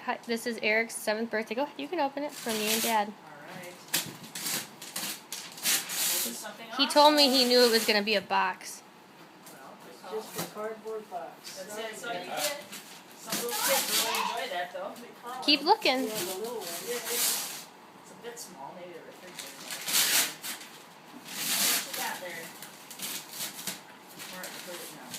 Hi, this is Eric's 7th birthday. Go ahead, you can open it from you and Dad. Alright. He told me he knew it was going to be a box. Well, Just a cardboard box. that's it, so you get. Some little kids really enjoy that though. Keep looking. Yeah, the little one. It's a bit small, maybe the refrigerator. What you got there? Where to put it now?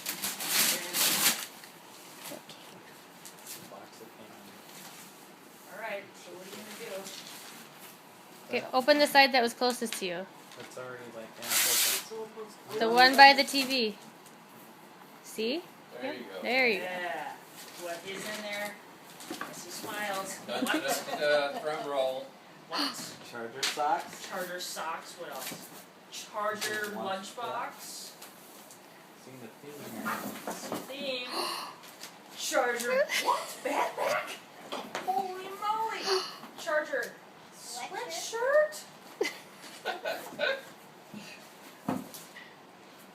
Alright, so what are you gonna do? Okay, open the side that was closest to you. It's already like half The one by the TV. See? open. There you go. There you go. Yeah. What is in there? I see smiles. Dun, What? dun, dun, drum roll. What? Charger socks. Charger socks. What else? Charger lunchbox. Seeing the theme here. Theme. Charger. What? Backpack? Holy moly! Charger. Sweatshirt?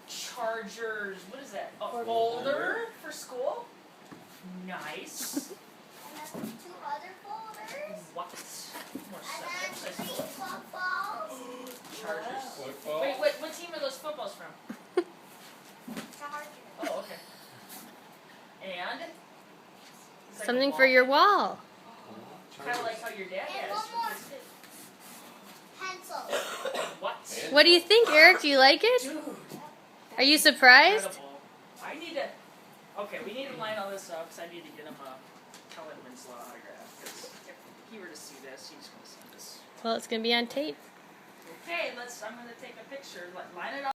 Chargers. What is that? A folder for school? Nice. And then 2 other folders. What? More And stuff. then That's 3 cool. footballs. Chargers. Football. Wait, what team are those footballs from? Chargers. Oh, okay. And? It's like a Something for ball. your wall. Kind of like how your dad And has. one more. Pencils. What? What do you think, Eric? Do you like it? Dude. Are you surprised? Incredible. I need to. Okay, we need to line all this up because I need to get him a Kellen Winslow autograph. Because if he were to see this, he's going to see this. Well, it's going to be on tape. Okay, I'm going to take a picture. Line it up.